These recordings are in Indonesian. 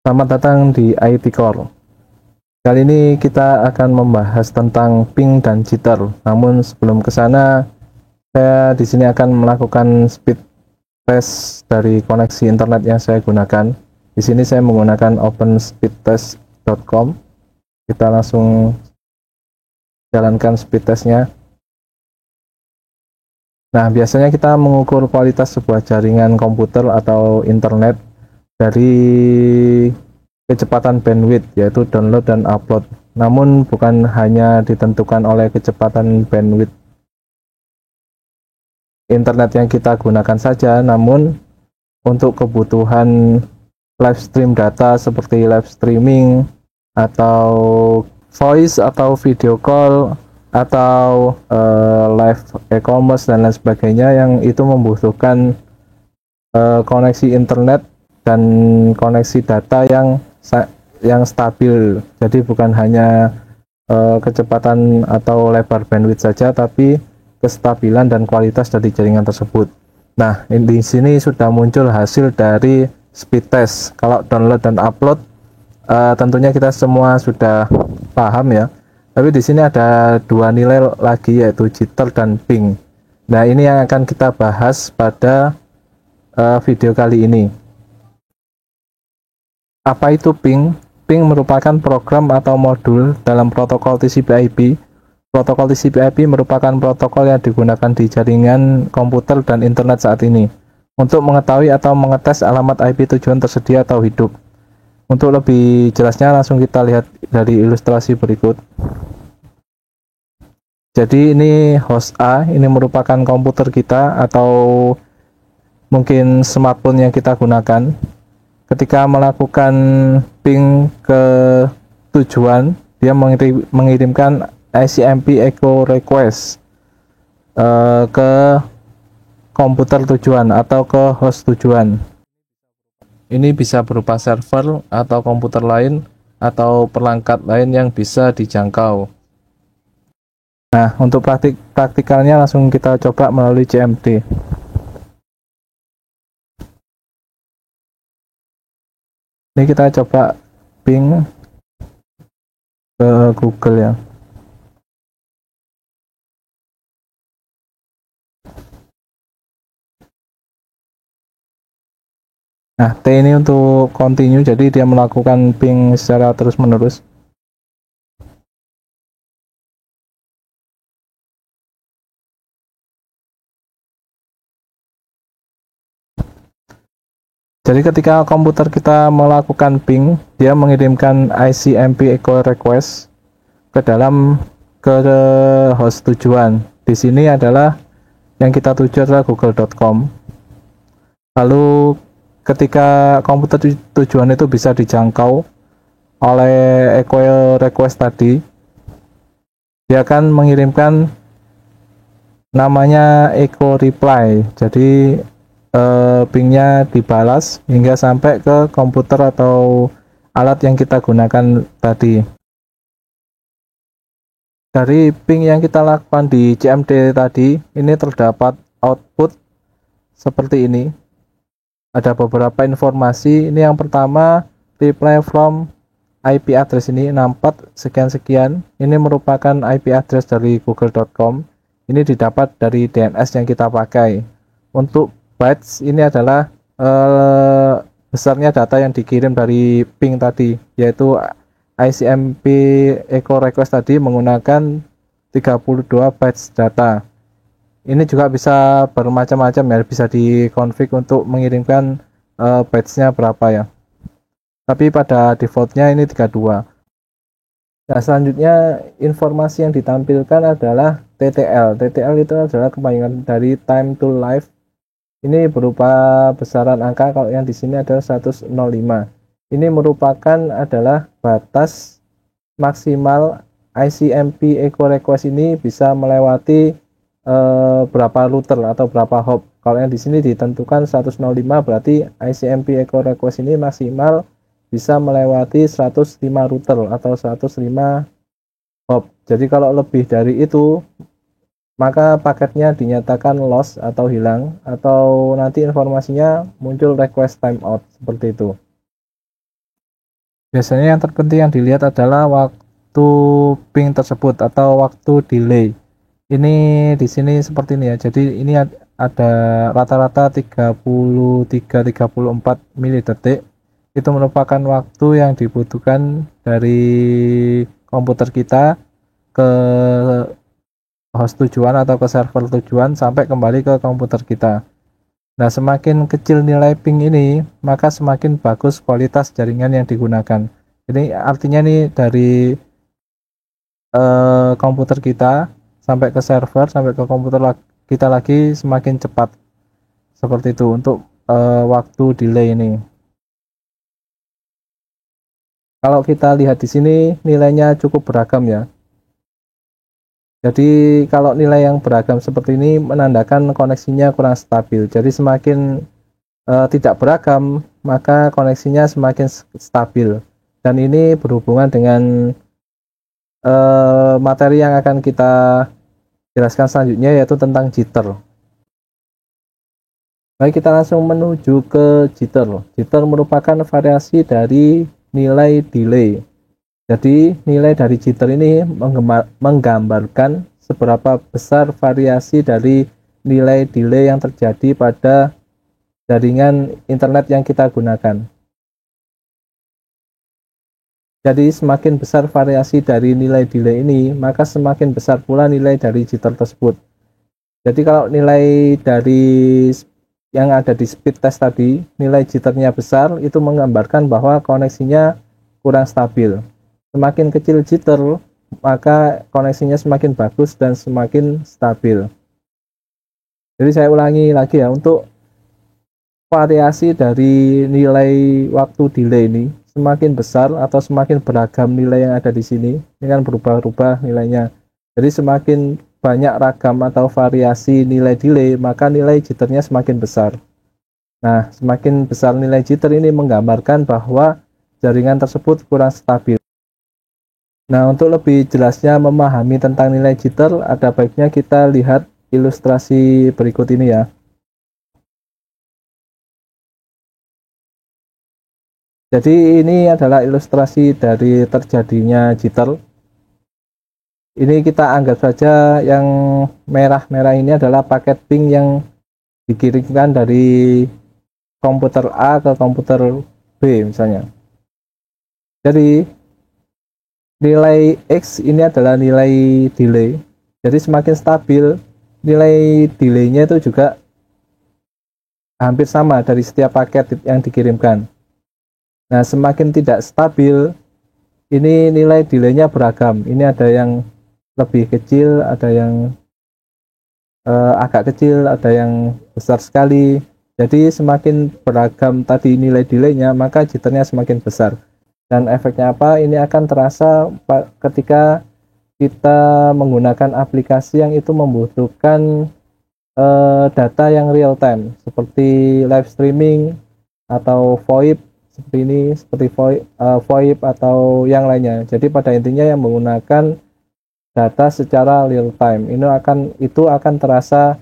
Selamat datang di IT Core. Kali ini kita akan membahas tentang ping dan jitter. Namun sebelum ke sana, saya di sini akan melakukan speed test dari koneksi internet yang saya gunakan. Di sini saya menggunakan openspeedtest.com. Kita langsung jalankan speed testnya. Nah, biasanya kita mengukur kualitas sebuah jaringan komputer atau internet dari kecepatan bandwidth, yaitu download dan upload. Namun bukan hanya ditentukan oleh kecepatan bandwidth internet yang kita gunakan saja, namun untuk kebutuhan live stream data seperti live streaming atau voice atau video call atau live e-commerce dan lain sebagainya yang itu membutuhkan koneksi internet dan koneksi data yang stabil. Jadi bukan hanya kecepatan atau lebar bandwidth saja, tapi kestabilan dan kualitas dari jaringan tersebut. Nah, di sini sudah muncul hasil dari speed test. Kalau download dan upload tentunya kita semua sudah paham ya. Tapi di sini ada dua nilai lagi, yaitu jitter dan ping. Nah, ini yang akan kita bahas pada video kali ini. Apa itu ping? Ping merupakan program atau modul dalam protokol TCP/IP. Protokol TCP/IP merupakan protokol yang digunakan di jaringan komputer dan internet saat ini untuk mengetahui atau mengetes alamat IP tujuan tersedia atau hidup. Untuk lebih jelasnya langsung kita lihat dari ilustrasi berikut. Jadi ini host A, ini merupakan komputer kita atau mungkin smartphone yang kita gunakan. Ketika melakukan ping ke tujuan, dia mengirimkan ICMP echo request ke komputer tujuan atau ke host tujuan. Ini bisa berupa server atau komputer lain atau perangkat lain yang bisa dijangkau. Nah, untuk praktikalnya langsung kita coba melalui CMD. Ini kita coba ping ke Google ya. Nah, T ini untuk continue, jadi dia melakukan ping secara terus-menerus. Jadi ketika komputer kita melakukan ping, dia mengirimkan ICMP echo request ke host tujuan. Di sini adalah yang kita tuju adalah google.com. Lalu ketika komputer tujuan itu bisa dijangkau oleh echo request tadi, dia akan mengirimkan namanya echo reply. Jadi pingnya dibalas hingga sampai ke komputer atau alat yang kita gunakan tadi. Dari ping yang kita lakukan di CMD tadi, ini terdapat output seperti ini. Ada beberapa informasi. Ini yang pertama, reply from IP address ini 64 sekian-sekian. Ini merupakan IP address dari google.com. Ini didapat dari DNS yang kita pakai. Untuk bytes ini adalah besarnya data yang dikirim dari ping tadi, yaitu ICMP echo request tadi menggunakan 32 bytes data. Ini juga bisa bermacam-macam ya, bisa dikonfig untuk mengirimkan bytesnya berapa ya. Tapi pada defaultnya ini 32. Nah, selanjutnya informasi yang ditampilkan adalah TTL. TTL itu adalah kepanjangan dari time to live. Ini berupa besaran angka, kalau yang di sini adalah 105. Ini merupakan adalah batas maksimal ICMP echo request ini bisa melewati berapa router atau berapa hop. Kalau yang di sini ditentukan 105, berarti ICMP echo request ini maksimal bisa melewati 105 router atau 105 hop. Jadi kalau lebih dari itu, maka paketnya dinyatakan lost atau hilang, atau nanti informasinya muncul request timeout seperti itu. Biasanya yang terpenting yang dilihat adalah waktu ping tersebut atau waktu delay. Ini di sini seperti ini ya. Jadi ini ada rata-rata 33-34 milidetik. Itu merupakan waktu yang dibutuhkan dari komputer kita ke host tujuan atau ke server tujuan sampai kembali ke komputer kita. Nah, semakin kecil nilai ping ini, maka semakin bagus kualitas jaringan yang digunakan. Ini artinya nih dari komputer kita sampai ke server, sampai ke komputer kita lagi semakin cepat. Seperti itu untuk waktu delay ini. Kalau kita lihat di sini nilainya cukup beragam ya. Jadi kalau nilai yang beragam seperti ini menandakan koneksinya kurang stabil. Jadi semakin tidak beragam, maka koneksinya semakin stabil. Dan ini berhubungan dengan materi yang akan kita jelaskan selanjutnya, yaitu tentang jitter. Baik, kita langsung menuju ke jitter. Jitter merupakan variasi dari nilai delay. Jadi nilai dari jitter ini menggambarkan seberapa besar variasi dari nilai delay yang terjadi pada jaringan internet yang kita gunakan. Jadi semakin besar variasi dari nilai delay ini, maka semakin besar pula nilai dari jitter tersebut. Jadi kalau nilai dari yang ada di speed test tadi, nilai jitternya besar, itu menggambarkan bahwa koneksinya kurang stabil. Semakin kecil jitter, maka koneksinya semakin bagus dan semakin stabil. Jadi saya ulangi lagi ya, untuk variasi dari nilai waktu delay ini semakin besar atau semakin beragam nilai yang ada di sini, ini kan berubah-ubah nilainya. Jadi semakin banyak ragam atau variasi nilai delay, maka nilai jitternya semakin besar. Nah, semakin besar nilai jitter ini menggambarkan bahwa jaringan tersebut kurang stabil. Nah, untuk lebih jelasnya memahami tentang nilai jitter, ada baiknya kita lihat ilustrasi berikut ini ya. Jadi ini adalah ilustrasi dari terjadinya jitter. Ini kita anggap saja yang merah-merah ini adalah paket ping yang dikirimkan dari komputer A ke komputer B misalnya. Jadi nilai X ini adalah nilai delay. Jadi semakin stabil, nilai delaynya itu juga hampir sama dari setiap paket yang dikirimkan. Nah, semakin tidak stabil, ini nilai delaynya beragam. Ini ada yang lebih kecil, ada yang agak kecil, ada yang besar sekali. Jadi semakin beragam tadi nilai delaynya, maka jitternya semakin besar. Dan efeknya apa? Ini akan terasa ketika kita menggunakan aplikasi yang itu membutuhkan data yang real time, seperti live streaming atau VoIP, seperti ini, seperti VoIP atau yang lainnya. Jadi pada intinya yang menggunakan data secara real time, itu akan terasa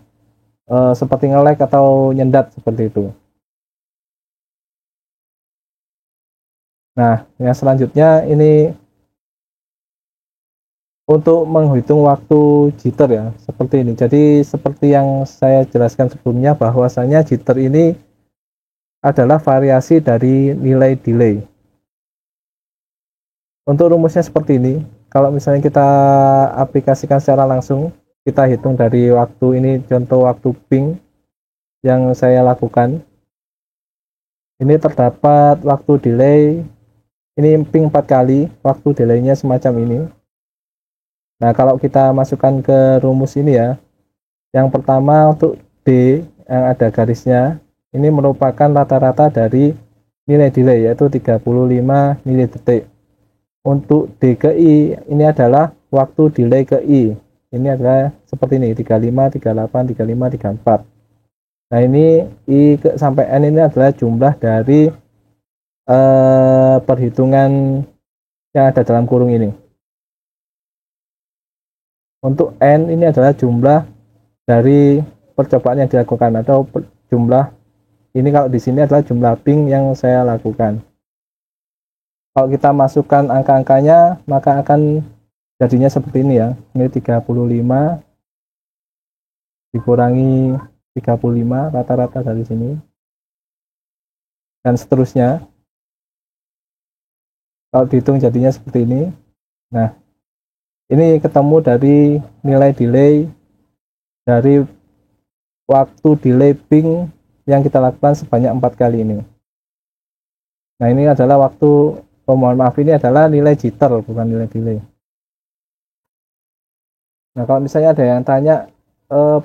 seperti nge-lag atau nyendat seperti itu. Nah, yang selanjutnya ini untuk menghitung waktu jitter ya, seperti ini. Jadi seperti yang saya jelaskan sebelumnya, bahwasanya jitter ini adalah variasi dari nilai delay. Untuk rumusnya seperti ini. Kalau misalnya kita aplikasikan secara langsung, kita hitung dari waktu ini, contoh waktu ping yang saya lakukan. Ini terdapat waktu delay, ini ping 4 kali, waktu delaynya semacam ini. Nah, kalau kita masukkan ke rumus ini ya, yang pertama untuk D yang ada garisnya, ini merupakan rata-rata dari nilai delay, yaitu 35 milidetik. Untuk D ke I, ini adalah waktu delay ke I. Ini adalah seperti ini, 35, 38, 35, 34. Nah, ini I sampai N ini adalah jumlah dari perhitungan yang ada dalam kurung ini. Untuk N ini adalah jumlah dari percobaan yang dilakukan, atau jumlah ini kalau di sini adalah jumlah ping yang saya lakukan. Kalau kita masukkan angka-angkanya, maka akan jadinya seperti ini ya. Ini 35 dikurangi 35 rata-rata dari sini, dan seterusnya. Kalau dihitung jadinya seperti ini. Nah, ini ketemu dari nilai delay dari waktu delay ping yang kita lakukan sebanyak 4 kali ini. Nah, ini adalah waktu, mohon maaf, ini adalah nilai jitter, bukan nilai delay. Nah, kalau misalnya ada yang tanya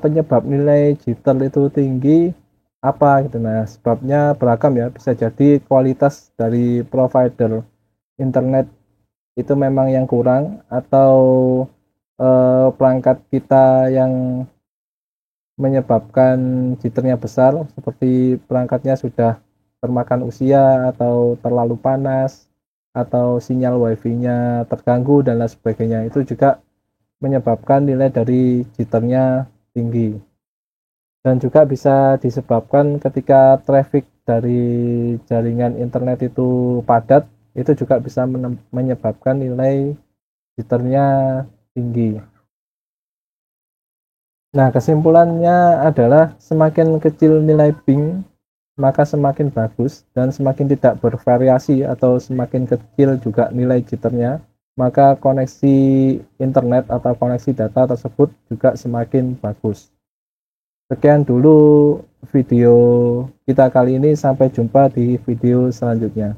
penyebab nilai jitter itu tinggi apa gitu. Nah, sebabnya beragam ya. Bisa jadi kualitas dari provider internet itu memang yang kurang, atau perangkat kita yang menyebabkan jitternya besar, seperti perangkatnya sudah termakan usia, atau terlalu panas, atau sinyal wifi-nya terganggu dan lain sebagainya. Itu juga menyebabkan nilai dari jitternya tinggi. Dan juga bisa disebabkan ketika traffic dari jaringan internet itu padat, itu juga bisa menyebabkan nilai jitternya tinggi. Nah, kesimpulannya adalah semakin kecil nilai ping, maka semakin bagus, dan semakin tidak bervariasi atau semakin kecil juga nilai jitternya, maka koneksi internet atau koneksi data tersebut juga semakin bagus. Sekian dulu video kita kali ini, sampai jumpa di video selanjutnya.